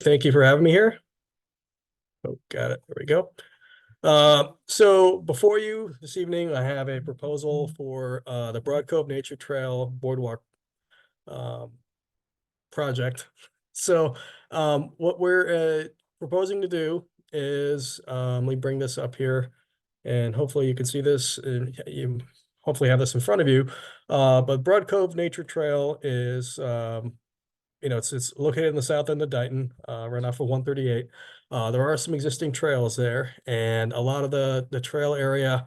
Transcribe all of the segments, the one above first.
Thank you for having me here. Oh, got it. There we go. So before you this evening, I have a proposal for the Broad Cove Nature Trail Boardwalk um, project. So what we're proposing to do is let me bring this up here, and hopefully you can see this, and you hopefully have this in front of you. But Broad Cove Nature Trail is it's located in the south end of Dighton, right off of 138. There are some existing trails there, and a lot of the trail area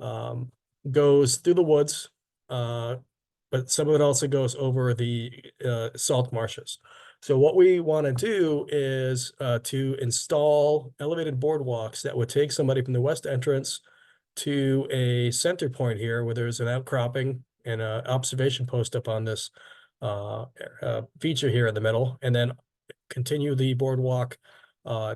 um, goes through the woods, uh, but some of it also goes over the salt marshes. So what we want to do is to install elevated boardwalks that would take somebody from the west entrance to a center point here where there's an outcropping and an observation post up on this uh, feature here in the middle, and then continue the boardwalk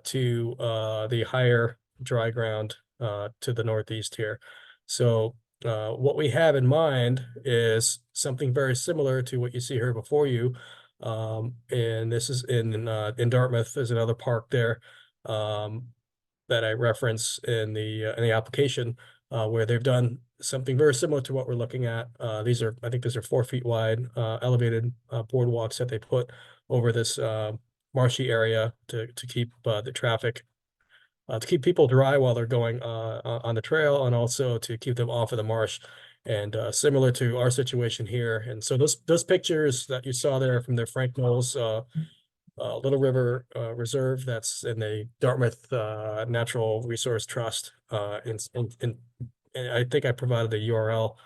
to the higher dry ground to the northeast here. So what we have in mind is something very similar to what you see here before you. And this is in Dartmouth. There's another park there that I reference in the application where they've done something very similar to what we're looking at. I think these are 4 feet wide, elevated boardwalks that they put over this marshy area to keep the traffic, to keep people dry while they're going on the trail, and also to keep them off of the marsh. And similar to our situation here. And so those pictures that you saw there from the Frank Knowles Little River Reserve, that's in the Dartmouth Natural Resource Trust. And I think I provided the URL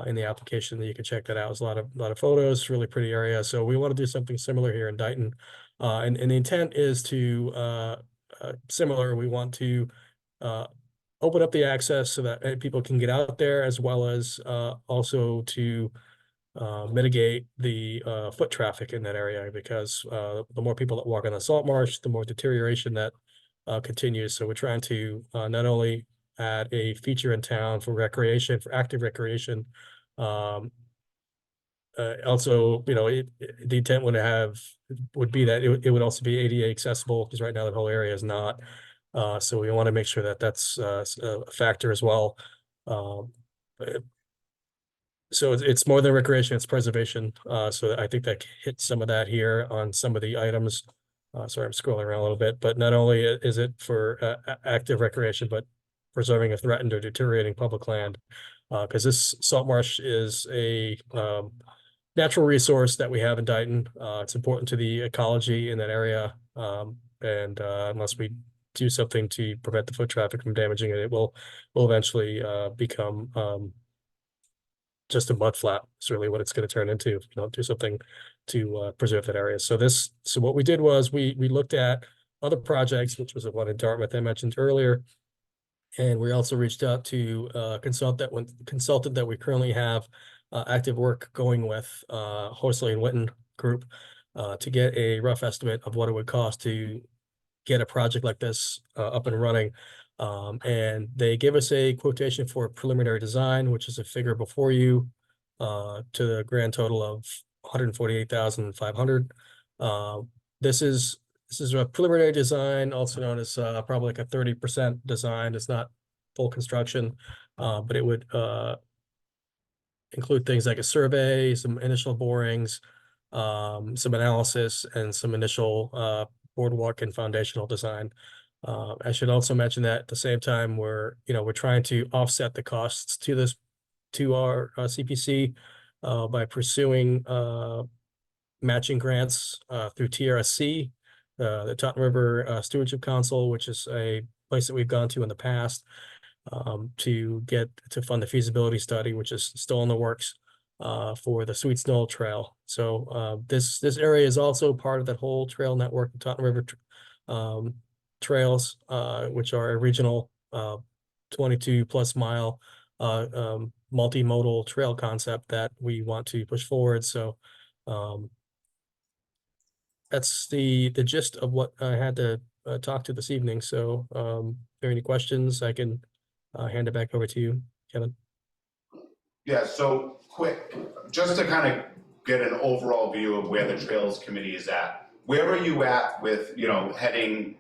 in the application that you can check that out. There's a lot of photos, really pretty area. So we want to do something similar here in Dighton. And the intent is to similar. We want to open up the access so that people can get out there, as well as also to mitigate the foot traffic in that area, because the more people that walk on the salt marsh, the more deterioration that continues. So we're trying to not only add a feature in town for recreation, for active recreation, also, the intent would be that it would also be ADA accessible, because right now the whole area is not. So we want to make sure that that's a factor as well. Um, so it's more than recreation, it's preservation. So I think that hits some of that here on some of the items. Sorry, I'm scrolling around a little bit, but not only is it for active recreation, but preserving a threatened or deteriorating public land. Because this salt marsh is a natural resource that we have in Dighton. It's important to the ecology in that area. And unless we do something to prevent the foot traffic from damaging it, it will eventually become just a mud flat. It's really what it's going to turn into if you don't do something to preserve that area. So what we did was we looked at other projects, which was the one in Dartmouth I mentioned earlier. And we also reached out to consultant that we currently have active work going with, Horsley and Witten Group, to get a rough estimate of what it would cost to get a project like this up and running. And they gave us a quotation for preliminary design, which is a figure before you, to the grand total of 148,500. This is a preliminary design, also known as probably like a 30% design. It's not full construction, but it would include things like a survey, some initial borings, some analysis, and some initial boardwalk and foundational design. I should also mention that at the same time, we're trying to offset the costs to our CPC by pursuing matching grants through TRSC, the Taunton River Stewardship Council, which is a place that we've gone to in the past to fund the feasibility study, which is still in the works for the Sweet Snow Trail. So this area is also part of that whole trail network, the Taunton River trails, which are a regional 22 plus mile multimodal trail concept that we want to push forward. So that's the gist of what I had to talk to this evening. So if there are any questions, I can hand it back over to you, Kevin. Yeah, so quick, just to kind of get an overall view of where the Trails Committee is at. where are you at with, heading,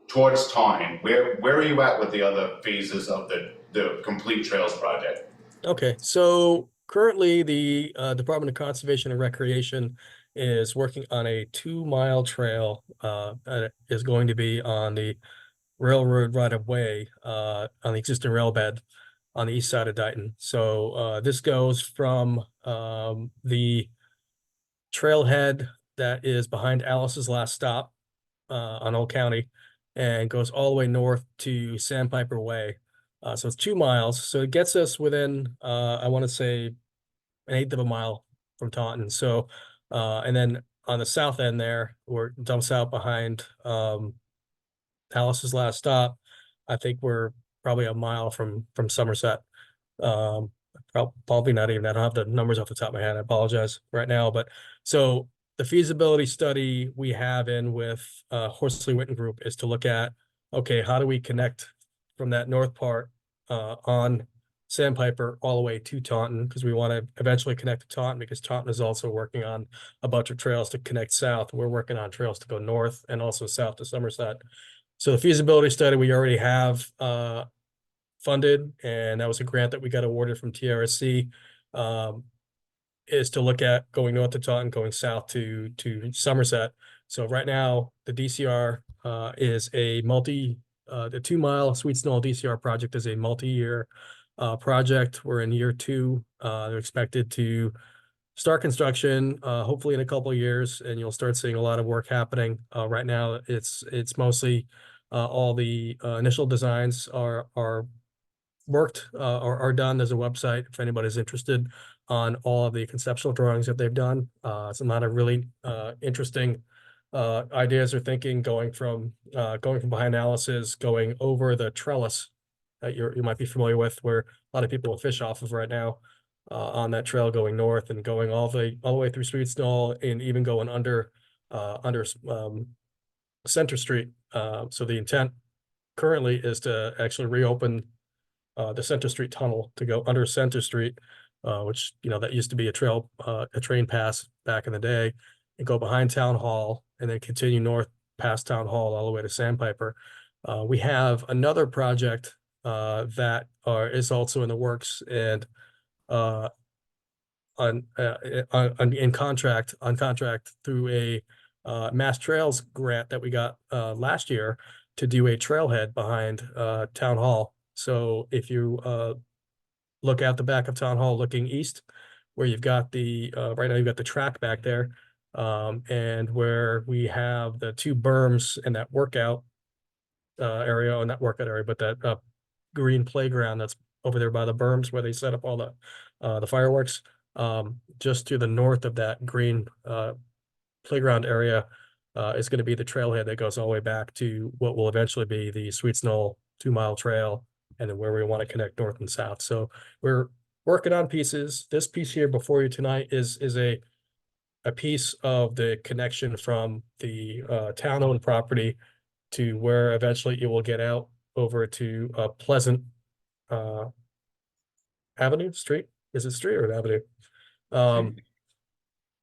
towards Taunton? Where are you at with the other phases of the Complete Trails project? Okay, so currently the Department of Conservation and Recreation is working on a 2 mile trail. And it is going to be on the railroad right of way on the existing rail bed on the east side of Dayton. So this goes from the trailhead that is behind Alice's Last Stop on Old County and goes all the way north to Sandpiper Way. So it's 2 miles. So it gets us within, I want to say, an eighth of a mile from Taunton. So, and then on the south end there, where it dumps out behind Alice's Last Stop, I think we're probably a mile from Somerset. Um, Probably not even. I don't have the numbers off the top of my head. I apologize right now, but so the feasibility study we have in with Horsley Witten Group is to look at, okay, how do we connect from that north part on Sandpiper all the way to Taunton, because we want to eventually connect to Taunton, because Taunton is also working on a bunch of trails to connect south. We're working on trails to go north and also south to Somerset. So the feasibility study we already have funded, and that was a grant that we got awarded from TRSC, is to look at going north to Taunton, going south to Somerset. So right now, the DCR is a the 2 mile Sweet Snow DCR project is a multi-year project. We're in year 2. They're expected to start construction hopefully in a couple of years, and you'll start seeing a lot of work happening. Right now, it's mostly all the initial designs are worked or are done. There's a website if anybody's interested on all of the conceptual drawings that they've done. It's a lot of really interesting ideas or thinking going from behind Alice's, going over the trellis that you might be familiar with, where a lot of people will fish off of right now on that trail going north and going all the way through Sweet Snow and even going under Center Street. So the intent currently is to actually reopen the Center Street tunnel to go under Center Street, which, that used to be a train pass back in the day, and go behind Town Hall and then continue north past Town Hall all the way to Sandpiper. We have another project that is also in the works and on contract through a Mass Trails grant that we got last year to do a trailhead behind Town Hall. So if you look out the back of Town Hall looking east, where you've got right now you've got the track back there, and where we have the 2 berms in that workout area, or not workout area, but that green playground that's over there by the berms where they set up all the fireworks. Just to the north of that green playground area is going to be the trailhead that goes all the way back to what will eventually be the Sweet Snow 2-mile trail, and then where we want to connect north and south. So we're working on pieces. This piece here before you tonight is a piece of the connection from the town-owned property to where eventually it will get out over to Pleasant Avenue Street. Is it street or an avenue?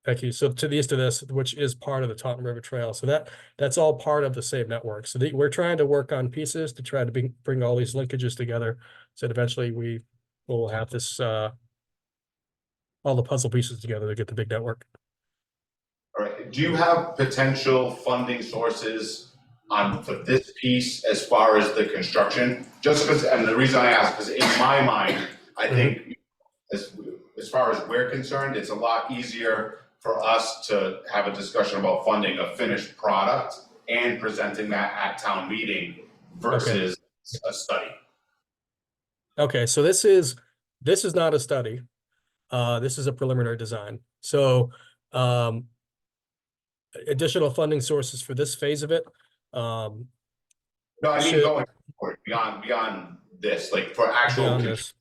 Thank you. So to the east of this, which is part of the Taunton River Trail. So that's all part of the same network. So we're trying to work on pieces to try to bring all these linkages together, so that eventually we will have this all the puzzle pieces together to get the big network. All right, do you have potential funding sources for this piece as far as the construction? Just because, and the reason I ask, because in my mind, I think as far as we're concerned, it's a lot easier for us to have a discussion about funding a finished product and presenting that at town meeting versus a study. Okay, so this is not a study. This is a preliminary design. So additional funding sources for this phase of it. No, I mean going forward, beyond this, like for actual construction.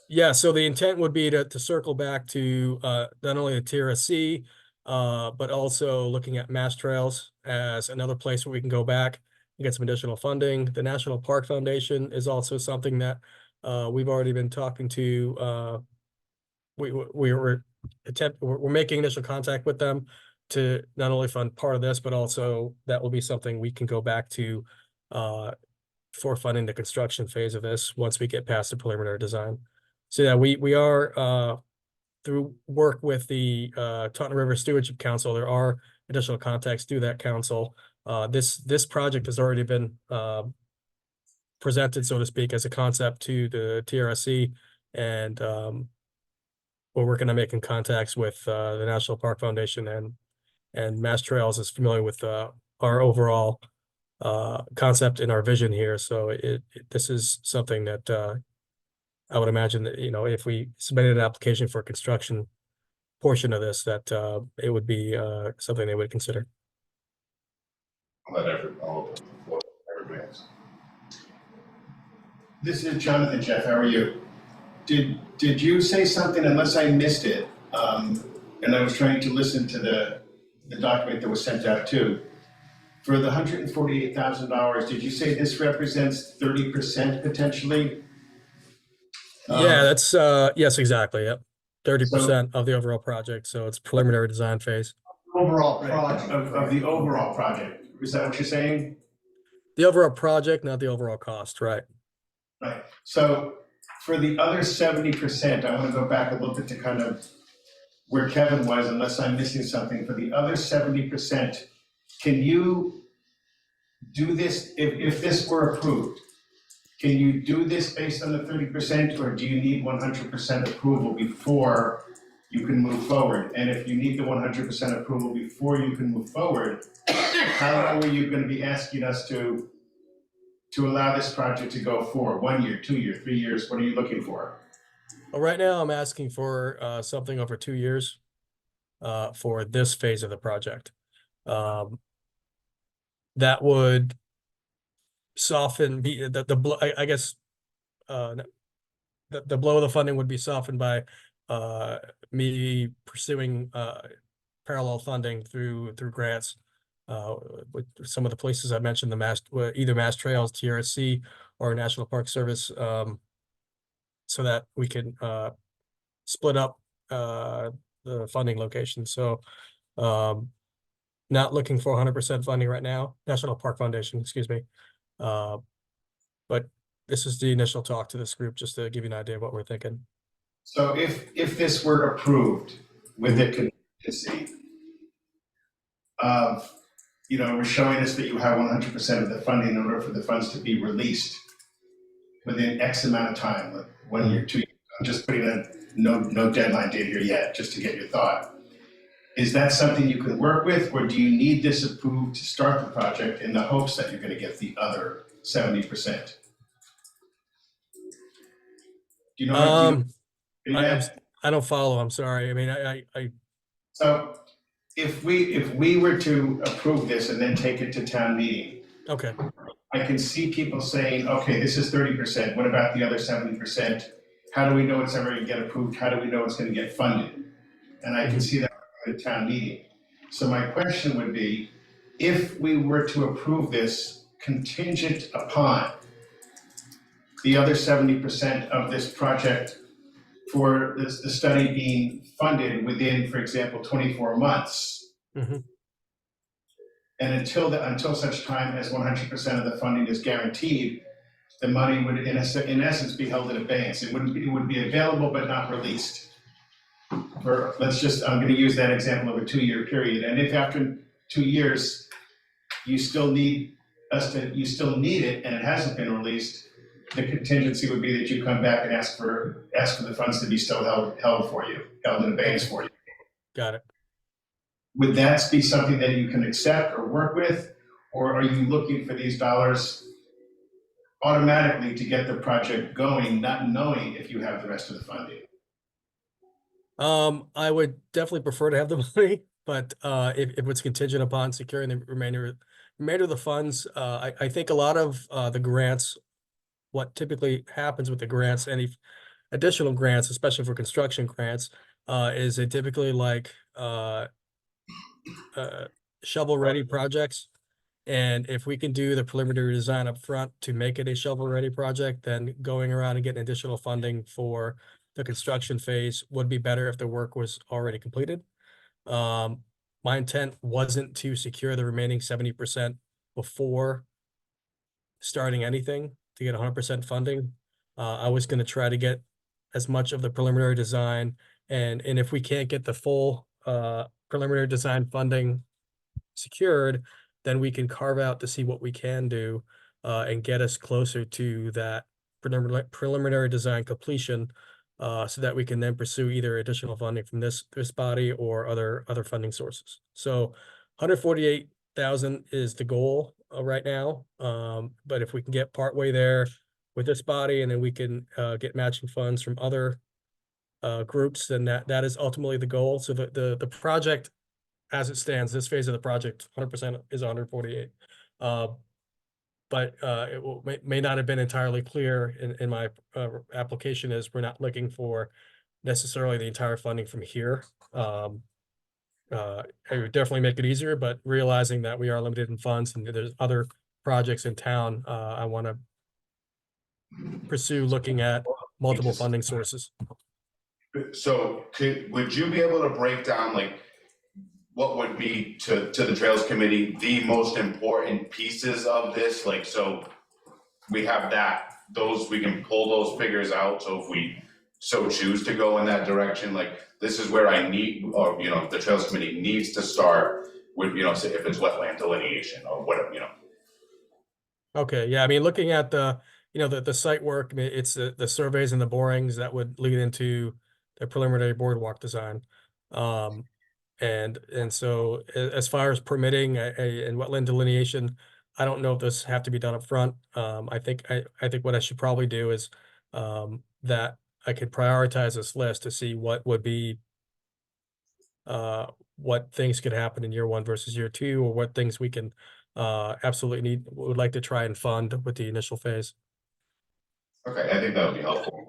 Yeah, so the intent would be to circle back to not only the TRSC, but also looking at Mass Trails as another place where we can go back and get some additional funding. The National Park Foundation is also something that we've already been talking to. We're making initial contact with them. to not only fund part of this, but also that will be something we can go back to for funding the construction phase of this once we get past the preliminary design. So yeah, we are through work with the Taunton River Stewardship Council, there are additional contacts through that council. This project has already been presented, so to speak, as a concept to the TRSC, and we're working on making contacts with the National Park Foundation, and Mass Trails is familiar with our overall concept and our vision here. So this is something that I would imagine that, you know, if we submitted an application for a construction portion of this, that it would be something they would consider. Everybody else. This is Jonathan, Jeff. How are you? Did you say something, unless I missed it, and I was trying to listen to the document that was sent out too. For the $148,000, did you say this represents 30% potentially? Yeah, that's yes, exactly. Yep. 30% of the overall project. So it's preliminary design phase. Overall project. Of the overall project. Is that what you're saying? The overall project, not the overall cost, right? Right. So for the other 70%, I want to go back a little bit to kind of where Kevin was, unless I'm missing something. For the other 70%, can you do this, if this were approved? Can you do this based on the 30%, or do you need 100% approval before you can move forward? And if you need the 100% approval before you can move forward, how long are you going to be asking us to allow this project to go for? 1 year, 2 years, 3 years? What are you looking for? Well, right now I'm asking for something over 2 years for this phase of the project. That would soften I guess the blow of the funding would be softened by me pursuing parallel funding through grants with some of the places I mentioned, either Mass Trails, TRSC, or National Park Service, so that we can split up the funding location. So not looking for 100% funding right now, National Park Foundation, excuse me. But this is the initial talk to this group, just to give you an idea of what we're thinking. So if this were approved with the contingency, you know, we're showing us that you have 100% of the funding in order for the funds to be released within X amount of time, like 1 year, 2 years. I'm just putting a no deadline date here yet, just to get your thought. Is that something you can work with, or do you need this approved to start the project in the hopes that you're going to get the other 70%? Do you know? I don't follow. I'm sorry. I mean, I So if we were to approve this and then take it to town meeting, okay. I can see people saying, okay, this is 30%. What about the other 70%? How do we know it's ever going to get approved? How do we know it's going to get funded? And I can see that at a town meeting. So my question would be, if we were to approve this contingent upon the other 70% of this project for the study being funded within, for example, 24 months. Mhm. And until such time as 100% of the funding is guaranteed, the money would in essence be held in abeyance. It would be available but not released. I'm going to use that example of a 2-year period. And if after 2 years you still need it and it hasn't been released, the contingency would be that you come back and ask for the funds to be still held in abeyance for you. Got it. Would that be something that you can accept or work with, or are you looking for these dollars automatically to get the project going, not knowing if you have the rest of the funding? I would definitely prefer to have the money, but if it's contingent upon securing the remainder of the funds, I think a lot of the grants, what typically happens with the grants, any additional grants, especially for construction grants, is they typically like shovel-ready projects. And if we can do the preliminary design up front to make it a shovel-ready project, then going around and getting additional funding for the construction phase would be better if the work was already completed. my intent wasn't to secure the remaining 70% before starting anything to get 100% funding. I was going to try to get as much of the preliminary design, and if we can't get the full preliminary design funding secured, then we can carve out to see what we can do and get us closer to that preliminary design completion, so that we can then pursue either additional funding from this body or other funding sources. So 148,000 is the goal right now. But if we can get partway there with this body, and then we can get matching funds from other groups, then that is ultimately the goal. So the project as it stands, this phase of the project, 100% is 148. But it may not have been entirely clear in my application, is we're not looking for necessarily the entire funding from here. It would definitely make it easier, but realizing that we are limited in funds and there's other projects in town, I want to pursue looking at multiple funding sources. So would you be able to break down like what would be to the Trails Committee the most important pieces of this? Like, so we have those, we can pull those figures out. So if we so choose to go in that direction, like this is where I need, or, you know, the Trails Committee needs to start with, you know, say if it's wetland delineation or whatever, you know. Okay, yeah, I mean, looking at the, you know, the site work, I mean, it's the surveys and the borings that would lead into the preliminary boardwalk design. And so as far as permitting and wetland delineation, I don't know if those have to be done up front. I think what I should probably do is that I could prioritize this list to see what would be what things could happen in year 1 versus year 2, or what things we can absolutely would like to try and fund with the initial phase. Okay, I think that would be helpful.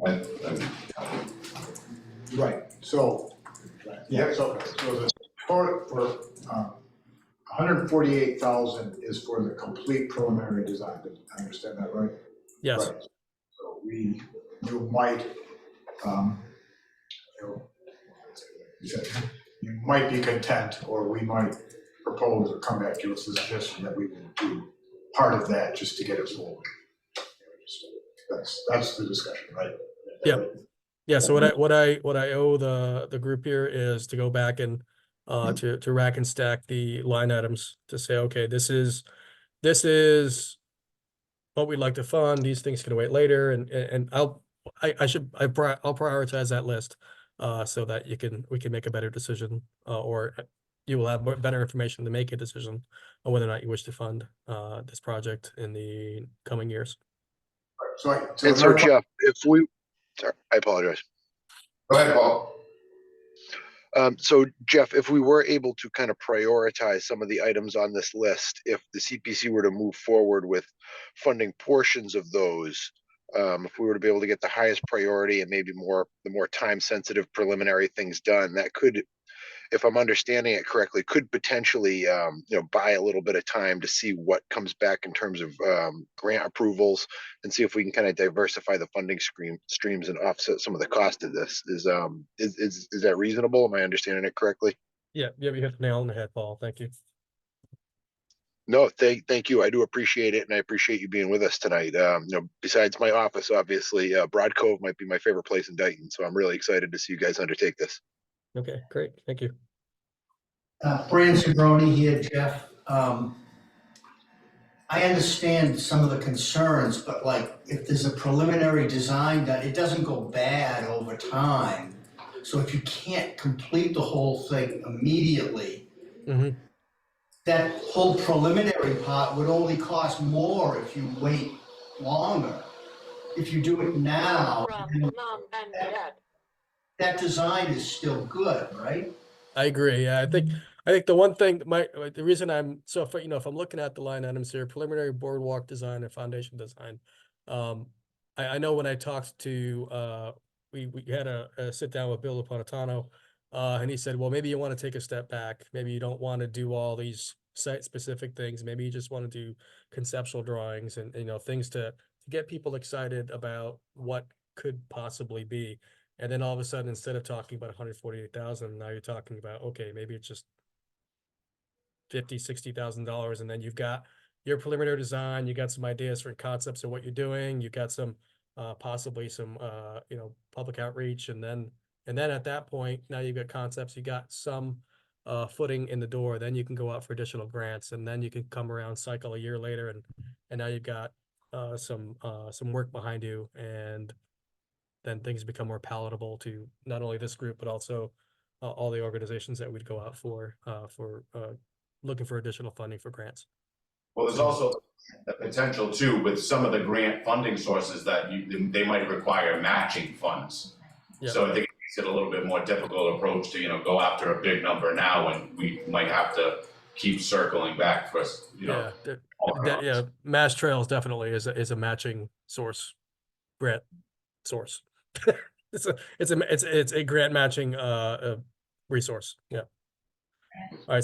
Right, so, yeah, so the total for, 148,000 is for the complete preliminary design, did I understand that right? Yes. Right. So you might, you might be content, or we might propose or come back to a suggestion that we will do part of that just to get us moving. That's the discussion, right? Yeah. Yeah, so what I owe the group here is to go back and to rack and stack the line items to say, okay, this is what we'd like to fund. These things can wait later, and I'll prioritize that list so that we can make a better decision, or you will have better information to make a decision on whether or not you wish to fund this project in the coming years. So And so Jeff, sorry, I apologize. Go ahead, Paul. So Jeff, if we were able to kind of prioritize some of the items on this list, if the CPC were to move forward with funding portions of those, if we were to be able to get the highest priority and maybe the more time sensitive preliminary things done, that could, if I'm understanding it correctly, could potentially buy a little bit of time to see what comes back in terms of grant approvals, and see if we can kind of diversify the funding streams and offset some of the cost of this. Is that reasonable? Am I understanding it correctly? Yeah, you hit the nail on the head, Paul. Thank you. No, thank you. I do appreciate it, and I appreciate you being with us tonight. Besides my office, obviously, Broad Cove might be my favorite place in Dayton, so I'm really excited to see you guys undertake this. Okay, great. Thank you. Brian Sagroni here, Jeff. I understand some of the concerns, but like if there's a preliminary design done, it doesn't go bad over time. So if you can't complete the whole thing immediately, that whole preliminary part would only cost more if you wait longer. If you do it now, that design is still good, right? I agree. Yeah, I think the one thing the reason I'm if I'm looking at the line items here, preliminary boardwalk design and foundation design, I know when I talked to we had a sit down with Bill Napolitano, and he said, well, maybe you want to take a step back. Maybe you don't want to do all these site specific things. Maybe you just want to do conceptual drawings and things to get people excited about what could possibly be. And then all of a sudden, instead of talking about 148,000, now you're talking about, okay, maybe it's just $50,000-$60,000, and then you've got your preliminary design, you got some ideas for concepts of what you're doing, you got some possibly some public outreach, and then at that point, now you've got concepts, you got some footing in the door, then you can go out for additional grants, and then you can come around, cycle a year later, and now you've got some work behind you, and then things become more palatable to not only this group but also all the organizations that we'd go out for looking for additional funding for grants. Well, there's also the potential too, with some of the grant funding sources that they might require matching funds. Yeah. So I think it makes it a little bit more difficult approach to, go after a big number now, and we might have to keep circling back for, all rounds. Mass Trails definitely is a matching source, grant source. it's a grant matching resource. Yeah. All right.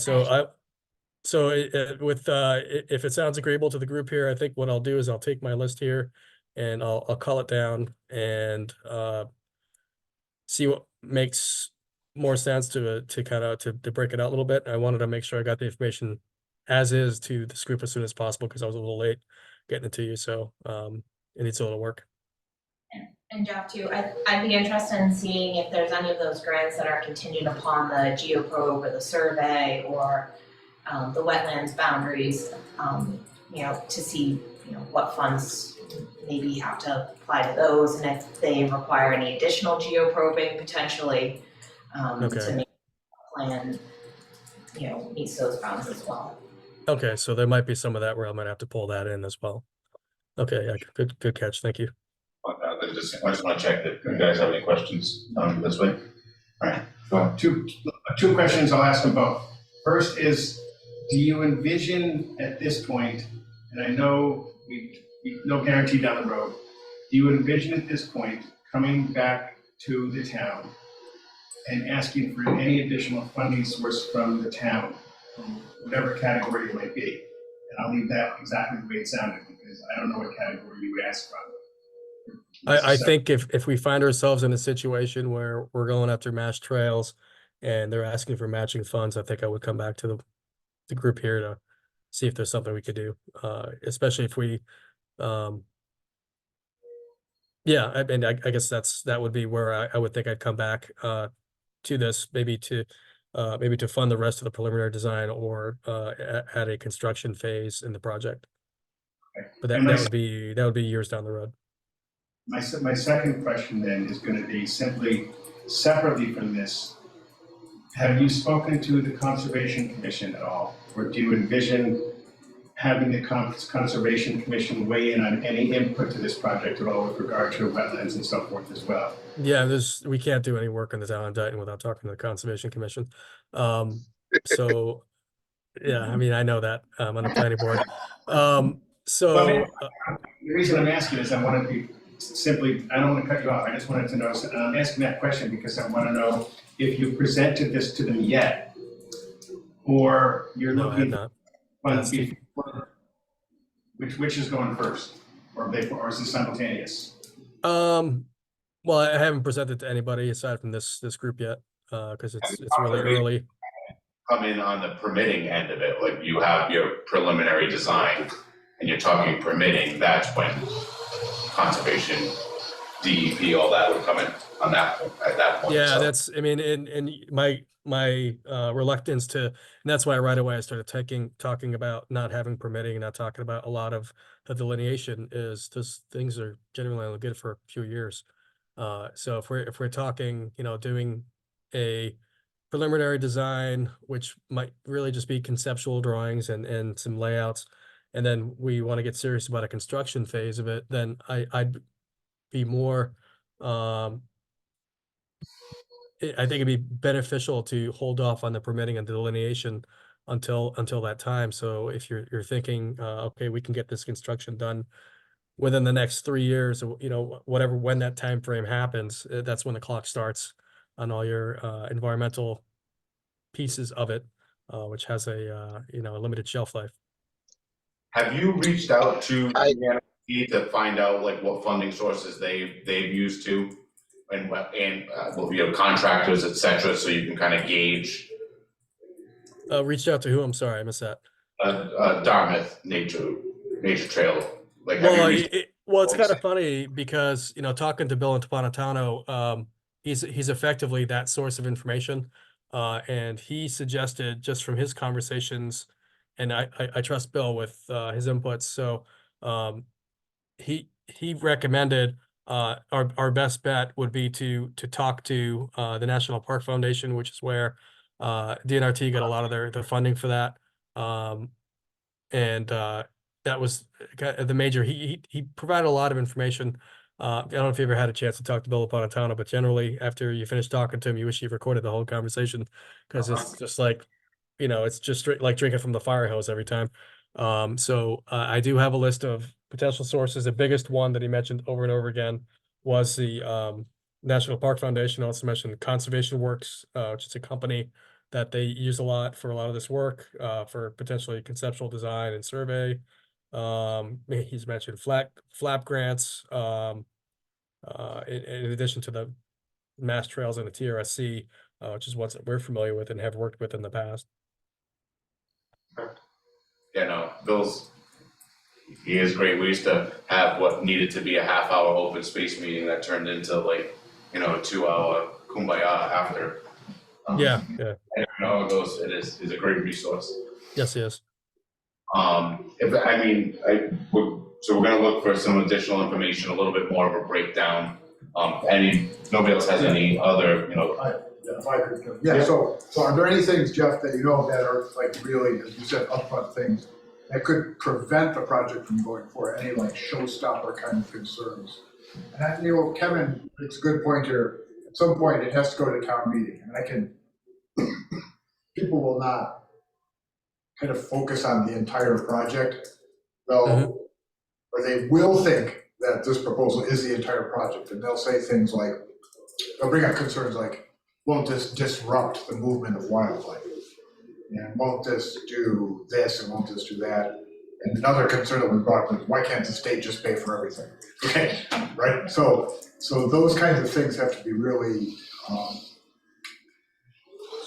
So if it sounds agreeable to the group here, I think what I'll do is I'll take my list here and I'll call it down and see what makes more sense to break it out a little bit. I wanted to make sure I got the information as is to this group as soon as possible because I was a little late getting it to you. So it needs a little work. And Jeff too, I'd be interested in seeing if there's any of those grants that are contingent upon the geoprobe or the survey or the wetlands boundaries, to see, what funds maybe have to apply to those and if they require any additional geoprobing potentially to make the plan, meets those bounds as well. Okay, so there might be some of that where I might have to pull that in as well. Okay, yeah, good catch. Thank you. I just want to check that you guys have any questions this way. All right, go ahead. Two questions, I'll ask them both. First is, do you envision at this point, and I know we no guarantee down the road, do you envision at this point coming back to the town and asking for any additional funding source from the town, from whatever category it might be? And I'll leave that exactly the way it sounded because I don't know what category you would ask from. I think if we find ourselves in a situation where we're going after Mass Trails and they're asking for matching funds, I think I would come back to the group here to see if there's something we could do, especially if we, I guess that would be where I would think I'd come back to this, maybe to fund the rest of the preliminary design or at a construction phase in the project. Okay. But that would be years down the road. My second question then is going to be simply separately from this. Have you spoken to the Conservation Commission at all? Or do you envision having the Conservation Commission weigh in on any input to this project at all with regard to wetlands and so forth as well? Yeah, we can't do any work in the town of Dayton without talking to the Conservation Commission. So yeah, I mean, I know that I'm on the planning board. The reason I'm asking is I want to be I don't want to cut you off. I just wanted to know, and I'm asking that question because I want to know if you presented this to them yet, or you're looking at funds before, which is going first, or is it simultaneous? Well, I haven't presented to anybody aside from this group yet, because it's really early. Come in on the permitting end of it, like you have your preliminary design and you're talking permitting, that's when conservation, DEP, all that would come in on that at that point. Yeah, so. that's, I mean, and my reluctance to, and that's why right away I started talking about not having permitting and not talking about a lot of the delineation is those things are generally only good for a few years. So if we're talking, doing a preliminary design, which might really just be conceptual drawings and some layouts, and then we want to get serious about a construction phase of it, then I'd be more, I think it'd be beneficial to hold off on the permitting and delineation until that time. So if you're thinking, okay, we can get this construction done within the next 3 years, whatever, when that time frame happens, that's when the clock starts on all your environmental pieces of it, which has a limited shelf life. Have you reached out to DNRP to find out like what funding sources they've used to, and contractors, et cetera, so you can kind of gauge Reached out to who? I'm sorry, I missed that. Dartmouth Nature Trail, like, have you Well, reached? well, it's kind of funny because, talking to Bill Napolitano, he's effectively that source of information. And he suggested, just from his conversations, and I trust Bill with his inputs. So he recommended our best bet would be to talk to the National Park Foundation, which is where DNRT got a lot of their funding for that. And that was the major. He provided a lot of information. I don't know if you ever had a chance to talk to Bill Napolitano, but generally, after you finish talking to him, you wish you recorded the whole conversation, because it's just like, it's just straight, like drinking from the fire hose every time. So I do have a list of potential sources. The biggest one that he mentioned over and over again was the National Park Foundation. Also mentioned Conservation Works, which is a company that they use a lot for a lot of this work, for potentially conceptual design and survey. He's mentioned flap grants, in addition to the Mass Trails and the TRSC, which is what we're familiar with and have worked with in the past. Yeah, no, he is great. We used to have what needed to be a half-hour open space meeting that turned into like, a 2-hour kumbaya after. Yeah. And how it goes, is a great resource. Yes, yes. So we're gonna look for some additional information, a little bit more of a breakdown. Nobody else has any other, If I could, yeah, so are there any things, Jeff, that you know that are like really, as you said, upfront things that could prevent the project from going forward, any like showstopper kind of concerns? And Kevin makes a good point here. At some point, it has to go to town meeting, and people will not kind of focus on the entire project, though, or they will think that this proposal is the entire project, and they'll say things like, they'll bring up concerns like, won't this disrupt the movement of wildlife? And won't this do this, and won't this do that? And another concern that was brought up is, why can't the state just pay for everything? Okay, right? So those kinds of things have to be really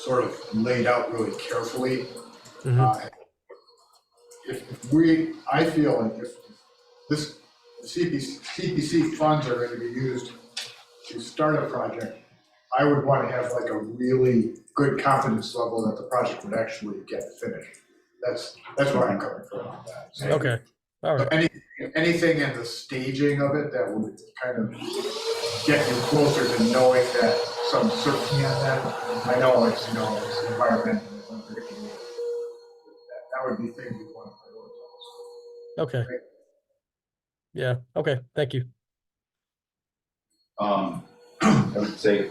sort of laid out really carefully. I feel like if this CPC funds are going to be used to start a project, I would want to have like a really good confidence level that the project would actually get finished. That's where I'm coming from on that. So, Okay. All right. anything in the staging of it that would kind of get you closer to knowing that some certainty on that. I know it's environmental, it's unpredictable. That would be things we want to prioritize. Okay. Yeah. Okay. Thank you. I would say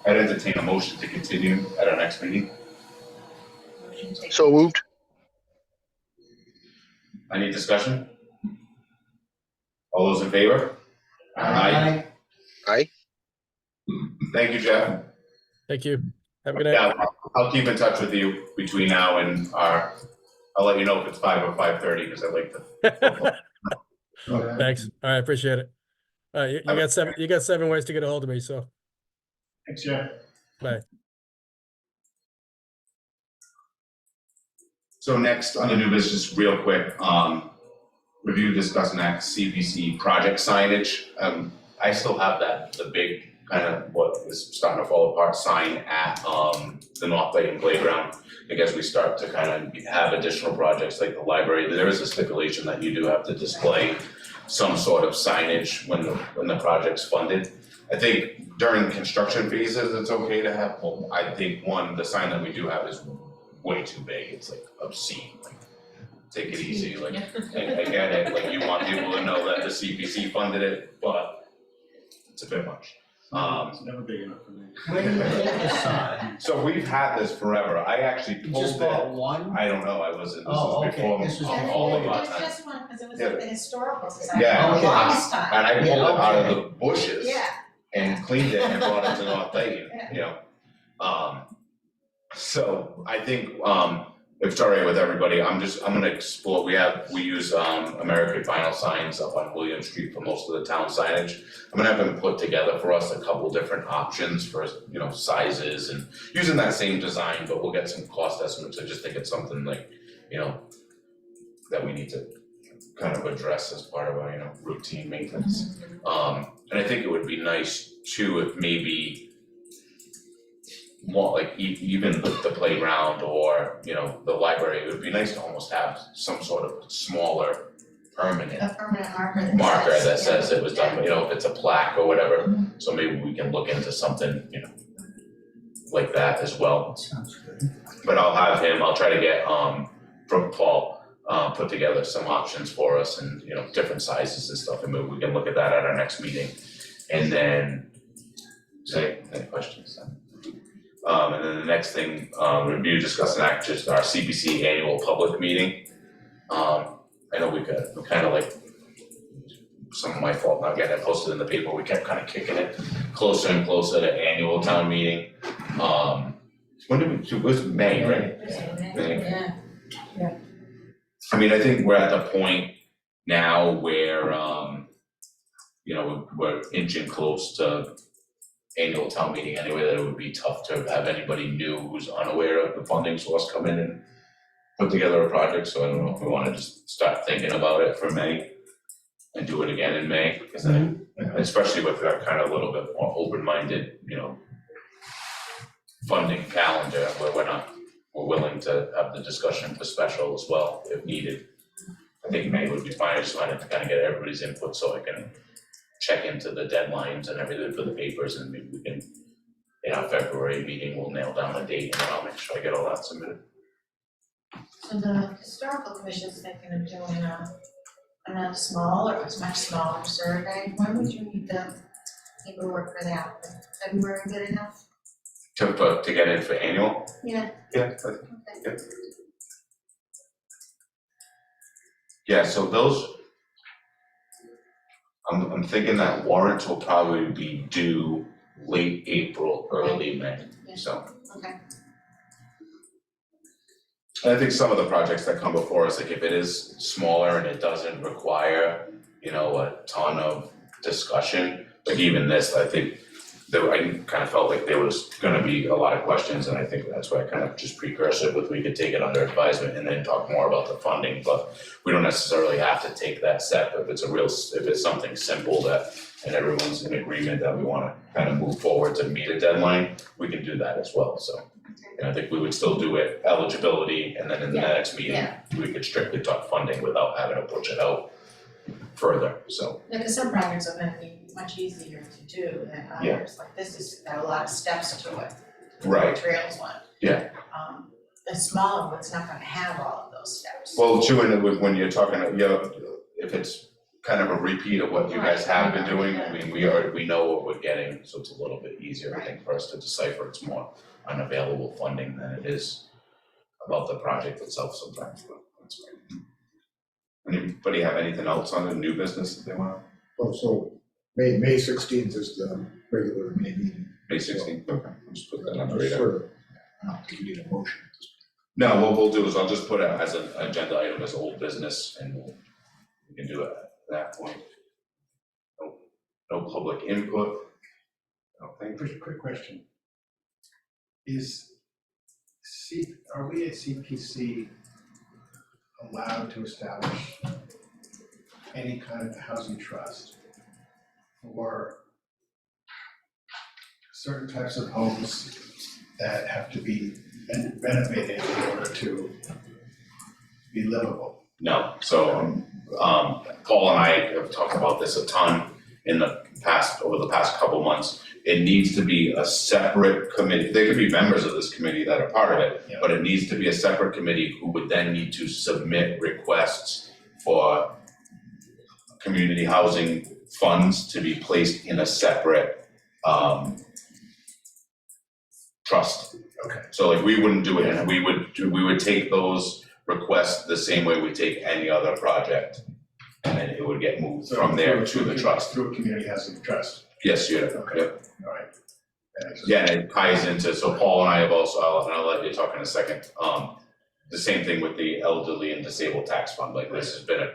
I'd entertain a motion to continue at our next meeting. So moved. Any discussion? All those in favor? Aye. Aye. Thank you, Jeff. Thank you. Have a good night. Yeah, I'll keep in touch with you between now and I'll let you know if it's 5 or 5:30, because I'd like to. Thanks. All right. Appreciate it. All right. You got 7 ways to get a hold of me. So Thanks, Jeff. bye. So next on the new business, real quick, review, discuss, and act CPC project signage. I still have the big kind of what is starting to fall apart sign at the North Layton Playground. I guess we start to kind of have additional projects like the library. There is a stipulation that you do have to display some sort of signage when the project's funded. I think during construction phases, it's okay to have, well, I think the sign that we do have is way too big. It's like obscene, like take it easy, like, and I get it, like you want people to know that the CPC funded it, but it's a bit much. It's never big enough for me. Where do you get the sign? So we've had this forever. I actually You pulled just bought it, one? I don't know, this Oh, was okay. before This was all of before. our It's time. just one, because it was Yeah. at the historical society Yeah. for the Okay. longest time. And I pulled Yeah, it out of okay. the bushes Yeah, and cleaned it and brought it to North Dayton, Yeah. you know? So I think, if it's all right with everybody, I'm gonna explore, we use American Vinyl signs up on William Street for most of the town signage. I'm gonna have them put together for us a couple different options for, you know, sizes and using that same design, but we'll get some cost estimates. I just think it's something like, you know, that we need to kind of address as part of our, you know, routine maintenance. And I think it would be nice too if maybe more like even the playground or, you know, the library, it would be nice to almost have some sort of smaller permanent A permanent marker. marker that yeah, says it was done, yeah. you know, if it's a plaque or whatever. So maybe we can look into something, you know, like that as well. Sounds good. But I'll try to get from Paul, put together some options for us and, you know, different sizes and stuff, and maybe we can look at that at our next meeting. And then, any questions? And then the next thing, review, discuss, and act, just our CPC annual public meeting. I know we kind of like, some of my fault not getting it posted in the paper, we kept kind of kicking it closer and closer to annual town meeting. When did it was May, right? May. Yeah. I mean, I think we're at the point now where, you know, we're inching close to annual town meeting anyway, that it would be tough to have anybody new who's unaware of the funding source come in and put together a project, so I don't know if we wanna just start thinking about it for May and do it again in May, because then, especially with that kind of little bit more open-minded, you know, funding calendar, where we're willing to have the discussion for special as well, if needed. I think May would be fine, I just wanted to kind of get everybody's input so I can check into the deadlines and everything for the papers, and maybe we can, in our February meeting, we'll nail down a date and then I'll make sure I get all that submitted. So the historical commission's thinking of doing a small or a much smaller survey. When would you need the paperwork for that? February good enough? To get in for annual? Yeah. Yeah, Okay. yeah, so those, I'm thinking that warrants will probably be due late April, early May, Yeah. so. Okay. And I think some of the projects that come before us, like if it is smaller and it doesn't require, you know, a ton of discussion, like even this, I think I kind of felt like there was gonna be a lot of questions, and I think that's why I kind of just precursored with, we could take it under advisement and then talk more about the funding, but we don't necessarily have to take that step if it's something simple that, and everyone's in agreement that we wanna kind of move forward to meet a deadline, we can do that as well, so. And I think we would still do it eligibility, and then in the Yeah, next meeting, yeah. we could strictly talk funding without having to push it out further, so. Yeah, because some projects are gonna be much easier to do than Yeah. others, like this has got a lot of steps to it. Right. The trails one. Yeah. The smaller one's not gonna have all of those steps. Well, too, and when you're talking, you know, if it's kind of a repeat of what you guys have been doing, I mean, we know what we're getting, so it's a little bit easier, I think, for us to decipher. It's more unavailable funding than it is about the project itself sometimes, but that's right. Anybody have anything else on the new business that they want? Oh, so May 16th is the regular May meeting. May 16th, okay, I'll just put that on the Just radar. sort of, I don't think you need a motion. No, what we'll do is I'll just put it as an agenda item as old business, and we can do it at that point. No public input. I don't think. Quick question. Are we at CPC allowed to establish any kind of housing trust for certain types of homes that have to be renovated in order to be livable? No, so, Paul and I have talked about this a ton over the past couple months. It needs to be a separate committee. There could be members of this committee that are part of it, Yeah. but it needs to be a separate committee who would then need to submit requests for community housing funds to be placed in a separate, trust. Okay. So like, we wouldn't do it, and we would take those requests the same way we take any other project. And then it would get moved from there to the trust. Through a community housing trust, Yes, yeah, Okay. yep. all right. That makes sense. Yeah, and it ties into, so Paul and I have also, and I'll let you talk in a second. the same thing with the elderly and disabled tax fund, like this has been a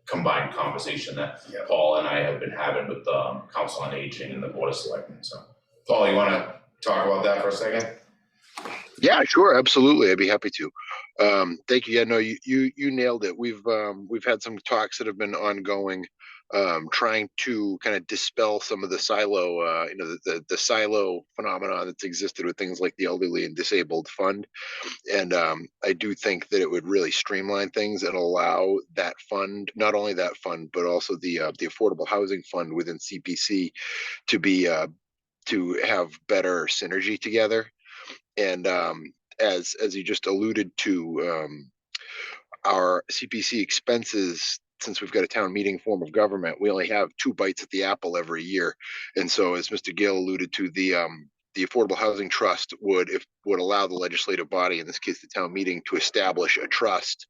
combined conversation that Yeah. Paul and I have been having with the Council on Aging and the Board of Selectmen, so. Paul, you wanna talk about that for a second? Yeah, sure, absolutely. I'd be happy to. Thank you. Yeah, no, you nailed it. We've had some talks that have been ongoing, trying to kind of dispel some of the silo, the silo phenomenon that's existed with things like the elderly and disabled fund. And I do think that it would really streamline things and allow that fund, not only that fund, but also the affordable housing fund within CPC to be to have better synergy together. And as you just alluded to, our CPC expenses, since we've got a town meeting form of government, we only have 2 bites at the apple every year. And so, as Mr. Gale alluded to, the Affordable Housing Trust would allow the legislative body, in this case the town meeting, to establish a trust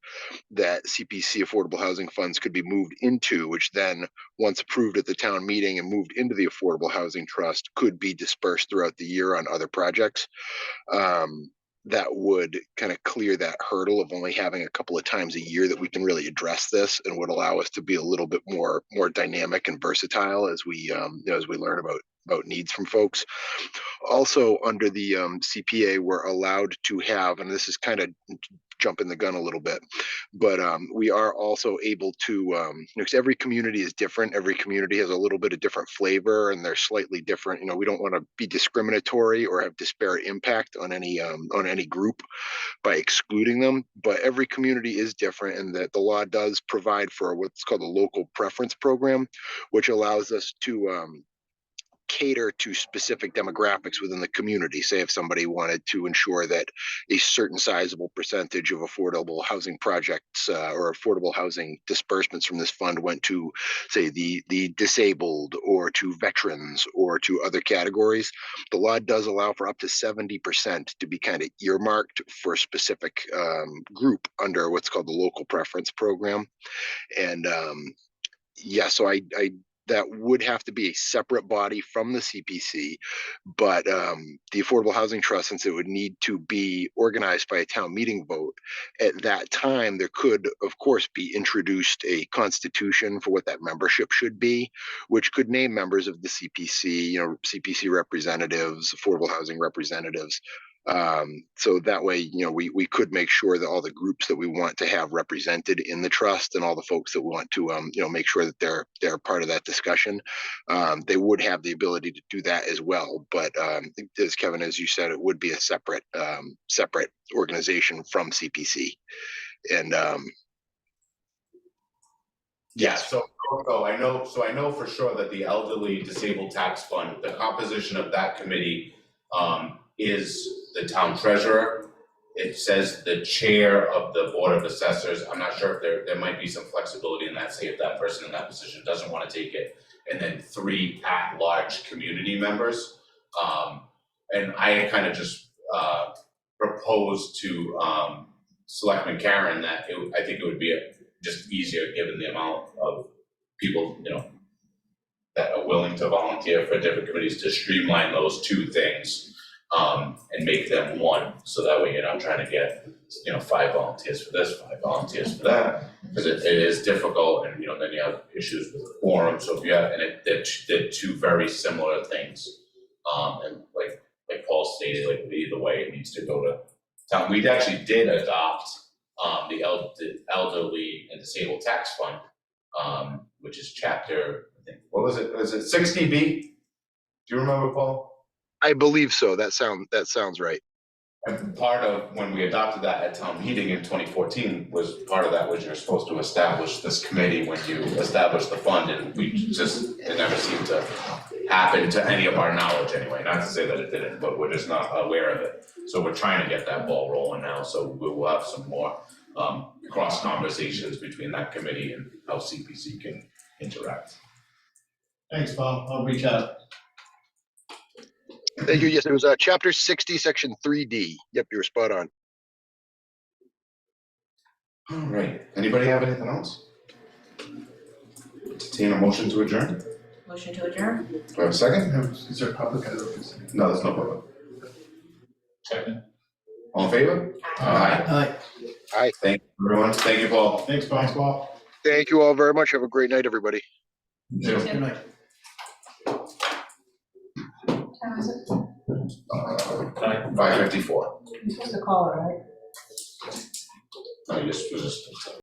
that CPC affordable housing funds could be moved into, which then, once approved at the town meeting and moved into the Affordable Housing Trust, could be dispersed throughout the year on other projects. That would kind of clear that hurdle of only having a couple of times a year that we can really address this, and would allow us to be a little bit more dynamic and versatile as we as we learn about needs from folks. Also, under the CPA, we're allowed to have, and this is kind of jumping the gun a little bit, but we are also able to, because every community is different. Every community has a little bit of different flavor, and they're slightly different. We don't want to be discriminatory or have disparate impact on any group by excluding them. But every community is different, and that the law does provide for what's called a local preference program, which allows us to cater to specific demographics within the community. Say if somebody wanted to ensure that a certain sizable percentage of affordable housing projects or affordable housing disbursements from this fund went to, say, the disabled or to veterans or to other categories, the law does allow for up to 70% to be kind of earmarked for a specific group under what's called the local preference program. And yeah, so I that would have to be a separate body from the CPC, but the Affordable Housing Trust, since it would need to be organized by a town meeting vote, at that time there could, of course, be introduced a constitution for what that membership should be, which could name members of the CPC, CPC representatives, affordable housing representatives. So that way, we could make sure that all the groups that we want to have represented in the trust and all the folks that we want to, make sure that they're part of that discussion, they would have the ability to do that as well. But as Kevin, as you said, it would be a separate organization from CPC. And Yes. So I know for sure that the elderly disabled tax fund, the composition of that committee is the town treasurer. It says the chair of the Board of Assessors. I'm not sure if there might be some flexibility in that, say if that person in that position doesn't want to take it, and then 3 at-large community members. And I kind of just proposed to Selectman Karen that I think it would be just easier given the amount of people, that are willing to volunteer for different committees, to streamline those 2 things. And make them one, so that way you're not trying to get, 5 volunteers for this, 5 volunteers for that, because it is difficult, and then you have issues with quorum. So if you have, and they're 2 very similar things, and like Paul stated, like either way it needs to go to town. We actually did adopt the elderly and disabled tax fund, which is chapter, I think, what was it? Was it 60B? Do you remember, Paul? I believe so. That sounds right. And part of when we adopted that at town meeting in 2014 was part of that was you're supposed to establish this committee when you establish the fund, and it never seemed to happen to any of our knowledge anyway. Not to say that it didn't, but we're just not aware of it. So we're trying to get that ball rolling now. So we will have some more cross conversations between that committee and how CPC can interact. Thanks, Paul. I'll reach out. Thank you. Yes, it was chapter 60, section 3D. Yep, you were spot on. All right. Anybody have anything else? Entertain a motion to adjourn? Motion to adjourn? Do I have a second? Is there public? I don't know. No, there's no problem. Second. All in favor? Aye. Thank you, everyone. Thank you, Paul. Thanks, Paul. Thank you all very much. Have a great night, everybody. You too. Good night. Time is it? 5:54. You're supposed to call it, right? I just was just.